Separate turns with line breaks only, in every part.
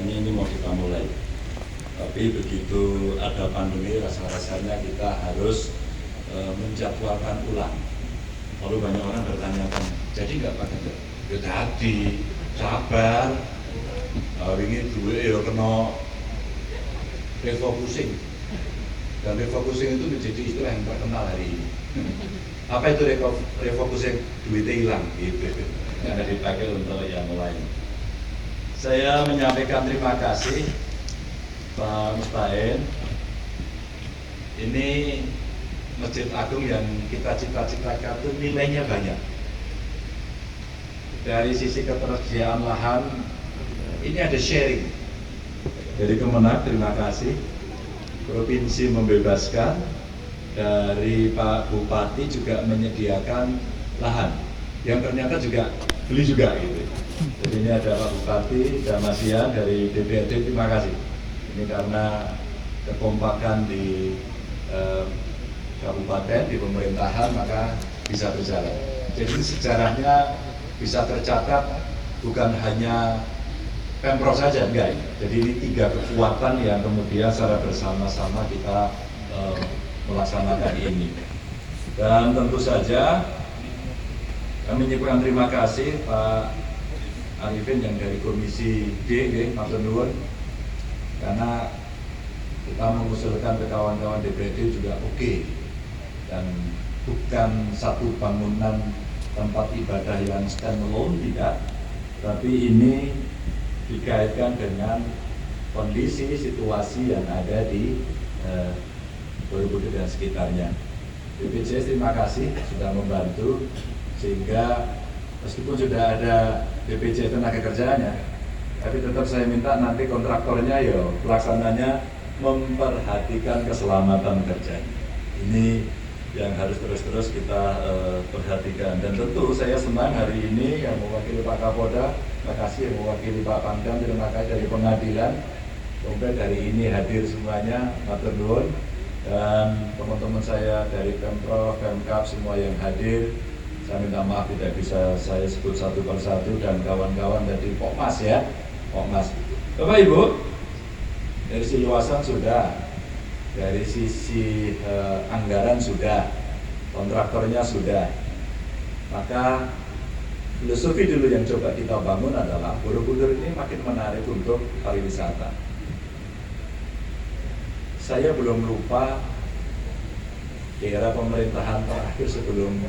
katanya ini mau kita mulai. Tapi begitu ada pandemi, rasa-rasanya kita harus menjadwalkan ulang. Lalu banyak orang bertanya-tanya, jadi nggak Pak Ganjar? Ya jadi, sabar. Ini duit ya kena refocusing. Dan refocusing itu menjadi istilah yang terkenal hari ini. Apa itu refocusing? Duitnya hilang, gitu. Yang dipakai untuk yang lain. Saya menyampaikan terima kasih Pak Mustain. Ini Masjid Agung yang kita cita-citakan itu nilainya banyak. Dari sisi ketersediaan lahan, ini ada sharing. Dari Kemenak, terima kasih. Provinsi membebaskan, dari Pak Bupati juga menyediakan lahan. Yang ternyata juga beli juga gitu. Jadi ini ada Pak Bupati dan Mas Ian dari DPRD, terima kasih. Ini karena kekompakan di kabupaten, di pemerintahan, maka bisa berjalan. Jadi sejarahnya bisa tercatat bukan hanya Pemprov saja, enggak. Jadi ini 3 kekuatan yang kemudian secara bersama-sama kita melaksanakan ini. Dan tentu saja kami menyampaikan terima kasih Pak Arifin yang dari Komisi D, Matur nuwun, karena kita mengusulkan ke kawan-kawan DPRD juga oke. Dan bukan satu bangunan tempat ibadah yang standalone, tidak, tapi ini dikaitkan dengan kondisi situasi yang ada di Borobudur dan sekitarnya. BPJS terima kasih sudah membantu, sehingga meskipun sudah ada BPJS tenaga kerjanya, tapi tetap saya minta nanti kontraktornya ya pelaksananya memperhatikan keselamatan kerja. Ini yang harus terus-terus kita perhatikan. Dan tentu saya senang hari ini yang mewakili Pak Kapolda, terima kasih, yang mewakili Pak Pangdam, terima kasih dari pengadilan. Semoga hari ini hadir semuanya, matur nuwun. Dan teman-teman saya dari Pemprov, Pemkab, semua yang hadir, saya minta maaf tidak bisa saya sebut satu persatu, dan kawan-kawan dari Pokmas ya, Pokmas. Bapak Ibu, dari sisi luasan sudah, dari sisi anggaran sudah, kontraktornya sudah. Maka filosofi dulu yang coba kita bangun adalah Borobudur ini makin menarik untuk pariwisata. Saya belum lupa di era pemerintahan terakhir sebelum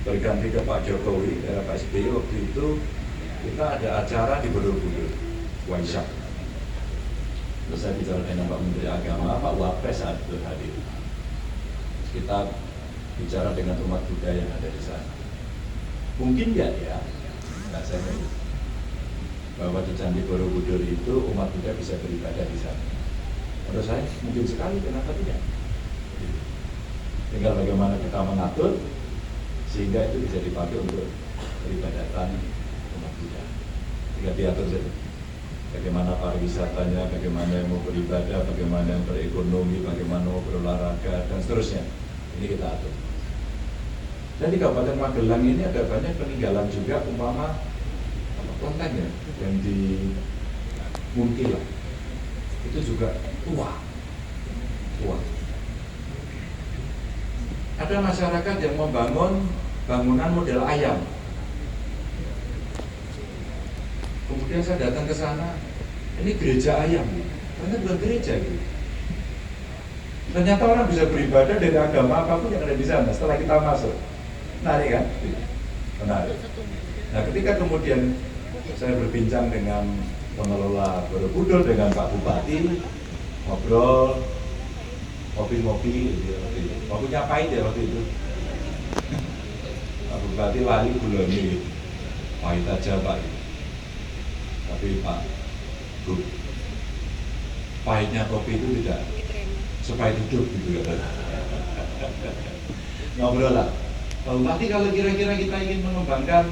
berganti ke Pak Jokowi, era Pak SBY, waktu itu kita ada acara di Borobudur, Waisak. Terus saya bicara dengan Pak Menteri Agama, Pak Wapres saat itu hadir. Kita bicara dengan umat Buddha yang ada di sana. Mungkin nggak ya, nggak saya tahu, bahwa di Candi Borobudur itu umat Buddha bisa beribadah di sana. Menurut saya mungkin sekali, kenapa tidak? Tinggal bagaimana kita mengatur sehingga itu bisa dipakai untuk peribadatan umat Buddha. Tinggal diatur saja. Bagaimana pariwisatanya, bagaimana yang mau beribadah, bagaimana yang berekonomi, bagaimana mau berolahraga, dan seterusnya. Ini kita atur. Dan di Kabupaten Magelang ini ada banyak peninggalan juga, umpama kelenteng ya, yang di Munkila. Itu juga tua. Ada masyarakat yang membangun bangunan model ayam. Kemudian saya datang ke sana, ini gereja ayam, ternyata bukan gereja gitu. Ternyata orang bisa beribadah dari agama apapun yang ada di sana setelah kita masuk. Menarik kan? Menarik. Nah, ketika kemudian saya berbincang dengan pengelola Borobudur, dengan Pak Bupati, ngobrol, ngopi-ngopi, ngopinya pahit ya waktu itu. Pak Bupati lali guloni, pahit aja Pak. Tapi Pak, Bu, pahitnya kopi itu tidak sepahit hidup gitu ya. Ngobrol lah. Pak Bupati, kalau kira-kira kita ingin mengembangkan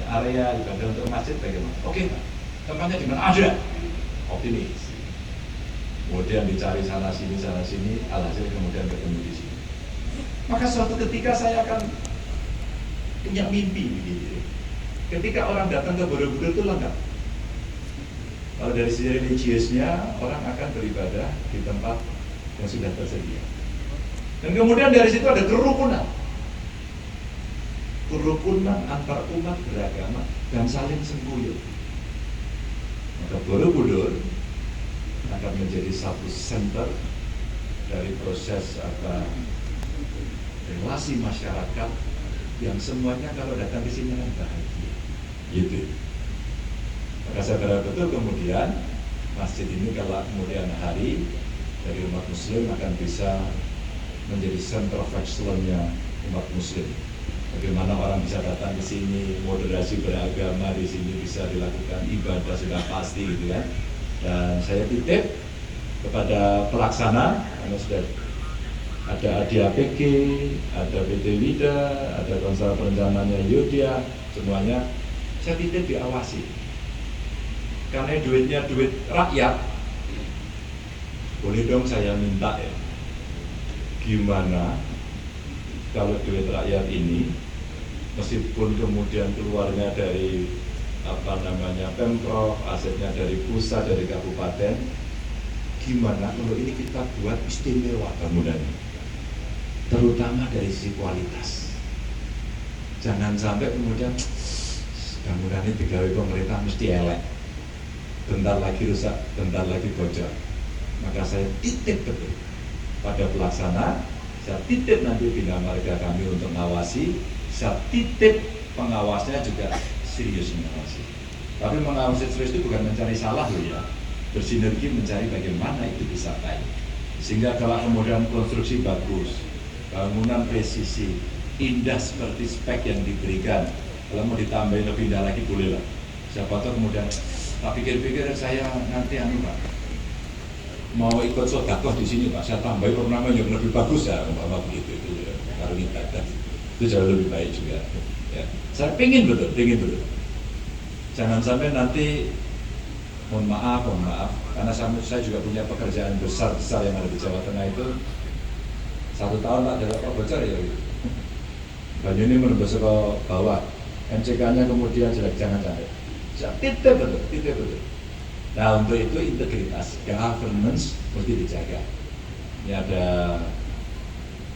area ibadah untuk masjid bagaimana? Oke, tempatnya di mana? Ada. Optimis. Kemudian dicari sana sini, alhasil kemudian ketemu di sini. Maka suatu ketika saya akan punya mimpi begini. Ketika orang datang ke Borobudur itu lengkap. Kalau dari sisi religiusnya, orang akan beribadah di tempat yang sudah tersedia. Dan kemudian dari situ ada kerukunan. Kerukunan antar umat beragama dan saling sengkuyung. Maka Borobudur akan menjadi satu center dari proses relasi masyarakat yang semuanya kalau datang ke sini kan bahagia. Gitu. Maka saya berharap betul kemudian masjid ini kalau kemudian hari dari umat muslim akan bisa menjadi center of excellence-nya umat muslim. Bagaimana orang bisa datang ke sini, moderasi beragama di sini bisa dilakukan, ibadah sudah pasti gitu kan. Dan saya titip kepada pelaksana, karena sudah ada ADAPG, ada PT Wida, ada konsul perencanaannya Yudya, semuanya saya titip diawasi. Karena duitnya duit rakyat, boleh dong saya minta ya, gimana kalau duit rakyat ini meskipun kemudian keluarnya dari Pemprov, asetnya dari pusat, dari kabupaten, gimana kalau ini kita buat istimewa bangunannya, terutama dari sisi kualitas. Jangan sampai kemudian bangunan ini digawe pemerintah mesti elek, bentar lagi rusak, bentar lagi bocor. Maka saya titip betul pada pelaksana, saya titip nanti bina marga kami untuk mengawasi, saya titip pengawasnya juga serius mengawasi. Tapi mengawasi serius itu bukan mencari salah loh ya, bersinergi mencari bagaimana itu bisa baik. Sehingga kalau kemudian konstruksi bagus, bangunan presisi, indah seperti spek yang diberikan, kalau mau ditambahin lebih indah lagi boleh lah. Siapa tahu kemudian tak pikir-pikir saya nanti Pak, mau ikut sodakoh di sini Pak, saya tambahin ornamen yang lebih bagus ya, umpama begitu itu ya, kalau ibadah itu jauh lebih baik juga. Ya. Saya pingin betul. Jangan sampai nanti, mohon maaf, karena saya juga punya pekerjaan besar yang ada di Jawa Tengah itu. 1 tahun tak ada apa bocor ya. Banyu ini menembus ke bawah, MCK-nya kemudian jelek, jangan sampai. Titip betul. Nah untuk itu integritas, governance mesti dijaga. Ini ada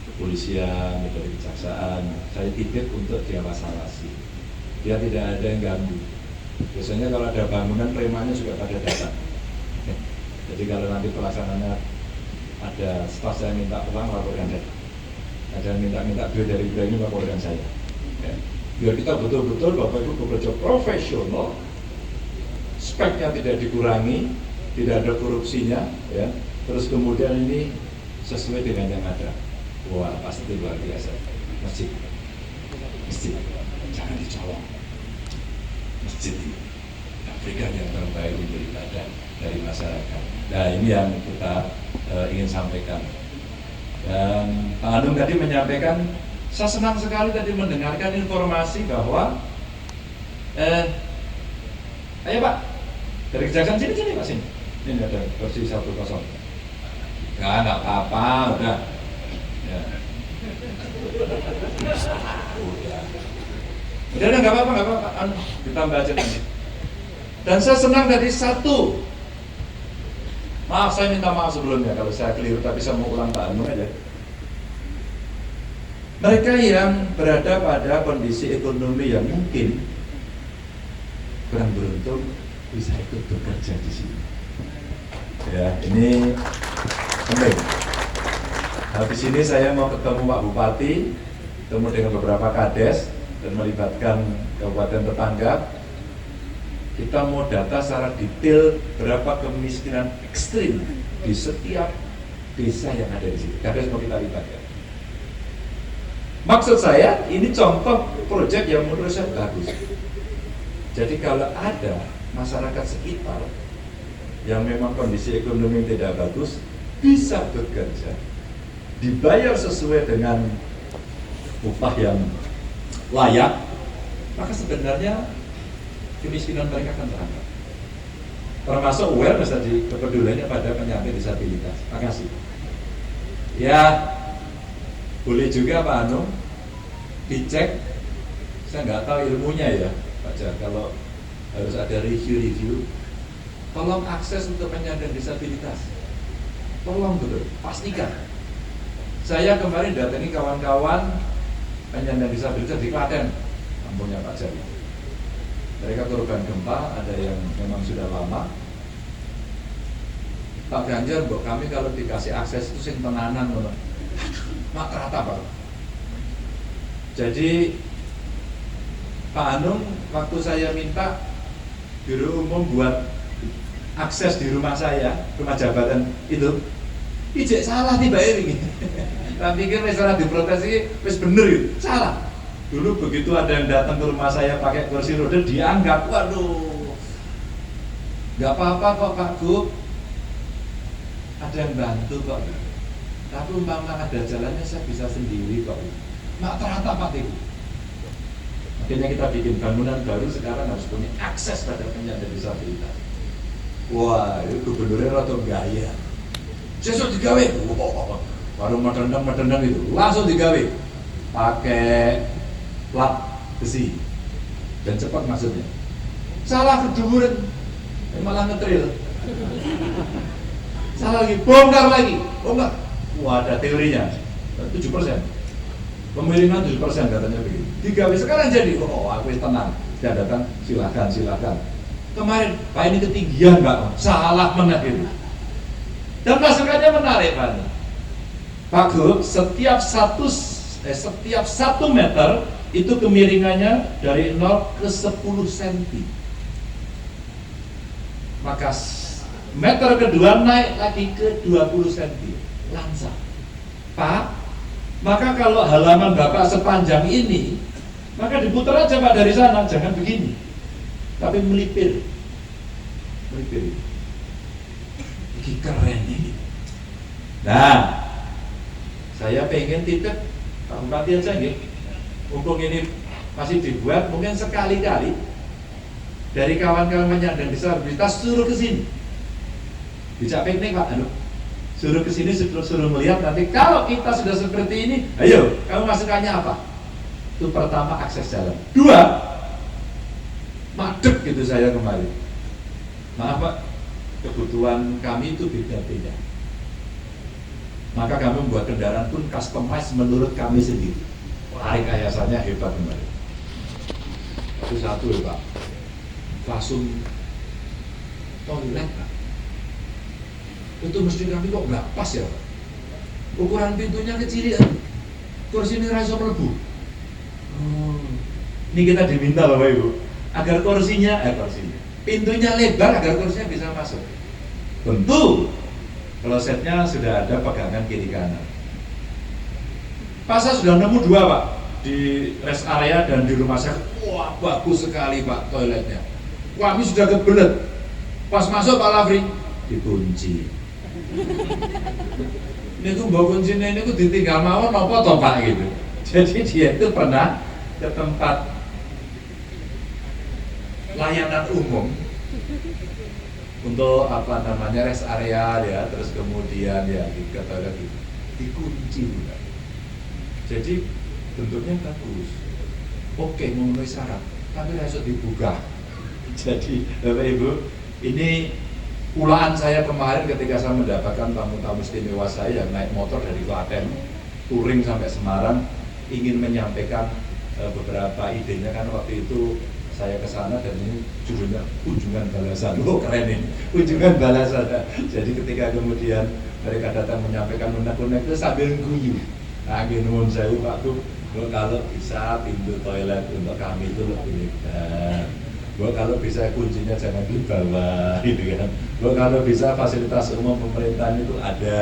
kepolisian, dari kejaksaan, saya titip untuk diawasi. Dia tidak ada yang ganggu. Biasanya kalau ada bangunan premanya juga pada datang. Jadi kalau nanti pelaksananya ada staf saya minta uang, laporkan saya. Ada yang minta duit dari ini, laporkan saya. Ya. Biar kita betul-betul Bapak Ibu bekerja profesional, speknya tidak dikurangi, tidak ada korupsinya, ya. Terus kemudian ini sesuai dengan yang ada. Wah pasti luar biasa. Masjid, jangan dicolong. Masjid ini Afrika yang terbaik untuk ibadah dari masyarakat. Nah ini yang kita ingin sampaikan. Dan Pak Anung tadi menyampaikan, saya senang sekali tadi mendengarkan informasi bahwa ayo Pak, dari kejaksaan sini Pak sini. Ini ada versi 10. Nggak apa-apa, udah. Ya. Udah nggak apa-apa. Ditambah aja nanti. Dan saya senang tadi satu. Maaf, saya minta maaf sebelumnya kalau saya keliru, tapi saya mau ulang Pak Anung aja. Mereka yang berada pada kondisi ekonomi yang mungkin kurang beruntung bisa ikut bekerja di sini. Ya, ini penting. Habis ini saya mau ketemu Pak Bupati, ketemu dengan beberapa kades dan melibatkan kabupaten tetangga. Kita mau data secara detail berapa kemiskinan ekstrim di setiap desa yang ada di sini. Kades mau kita libatkan. Maksud saya, ini contoh proyek yang menurut saya bagus. Jadi kalau ada masyarakat sekitar yang memang kondisi ekonomi tidak bagus, bisa bekerja, dibayar sesuai dengan upah yang layak, maka sebenarnya kemiskinan mereka akan terangkat. Termasuk awareness tadi, kepeduliannya pada penyandang disabilitas. Makasih. Ya, boleh juga Pak Anung dicek. Saya nggak tahu ilmunya ya Pak Jar, kalau harus ada review tolong akses untuk penyandang disabilitas. Tolong betul, pastikan. Saya kemarin datangi kawan-kawan penyandang disabilitas di Klaten, kampungnya Pak Jari. Mereka korban gempa, ada yang memang sudah lama. Pak Ganjar, buat kami kalau dikasih akses itu sing tenanan, mak rata Pak. Jadi Pak Anung, waktu saya minta Biro Umum buat akses di rumah saya, rumah jabatan itu, ijek salah tiba ini. Tak pikir misalnya diprotesi, wis bener gitu, salah. Dulu begitu ada yang datang ke rumah saya pakai kursi roda, dianggap, waduh, nggak apa-apa kok Pak Gub, ada yang bantu kok. Tapi umpama ada jalannya saya bisa sendiri kok. Mak ternyata Pak Ibu. Akhirnya kita bikin bangunan baru, sekarang harus punya akses pada penyandang disabilitas. Wah, itu gubernurnya rada gaya. Sesuk digawe, baru medendang itu, langsung digawe. Pakai plat besi dan cepat maksudnya. Salah keduren, malah ngetril. Salah lagi, bongkar lagi, bongkar. Wah, ada teorinya, 7%. Pemiringan 7% katanya begitu. Digawe sekarang jadi, oh aku tenang. Dia datang, silakan. Kemarin, Pak ini ketinggian Pak, salah meneh itu. Dan masukannya menarik Pak. Pak Gub, setiap 1 meter itu kemiringannya dari 0 ke 10 cm. Maka meter kedua naik lagi ke 20 cm. Langsung. Pak, maka kalau halaman Bapak sepanjang ini, maka diputar aja Pak dari sana, jangan begini. Tapi melipir. Ini keren ini. Nah, saya pengen titip Pak Bupati aja nih. Mumpung ini masih dibuat, mungkin sekali-kali dari kawan-kawan penyandang disabilitas suruh ke sini. Bijak piknik Pak, suruh ke sini, suruh melihat nanti kalau kita sudah seperti ini, ayo, kamu masukannya apa? Itu pertama akses jalan. 2, madep gitu saya kemarin. Maaf Pak, kebutuhan kami itu beda-beda. Maka kami membuat kendaraan pun customize menurut kami sendiri. Rekayasanya hebat kemarin. Itu satu ya Pak, langsung toilet Pak. Itu mesti kami kok nggak pas ya Pak. Ukuran pintunya kecil ya, kursi ini rasa melebu. Ini kita diminta Bapak Ibu, agar kursinya pintunya lebar agar kursinya bisa masuk. Tentu klosetnya sudah ada pegangan kiri kanan. Pas saya sudah nemu 2 Pak, di rest area dan di rumah saya. Wah bagus sekali Pak toiletnya. Kami sudah kebelet. Pas masuk Pak Lafri dikunci. Ini tuh bawa kuncinya ini tuh ditinggal mawon apa toh Pak gitu. Jadi dia itu pernah ke tempat layanan umum untuk apa namanya rest area ya, terus kemudian ya ke toilet itu dikunci bukan. Jadi bentuknya bagus, oke memenuhi syarat, tapi harus dibuka. Jadi Bapak Ibu, ini ulaan saya kemarin ketika saya mendapatkan tamu-tamu istimewa saya yang naik motor dari Klaten touring sampai Semarang, ingin menyampaikan beberapa idenya. Kan waktu itu saya ke sana dan ini judulnya kunjungan balasan. Oh keren ini, kunjungan balasan. Jadi ketika kemudian mereka datang menyampaikan unek-unek itu sambil guyu. Nah, nuwun sewu Pak Gub, kalau bisa pintu toilet untuk kami itu lebih lebar. Kalau bisa kuncinya jangan di bawah, gitu kan. Kalau bisa fasilitas umum pemerintahan itu ada.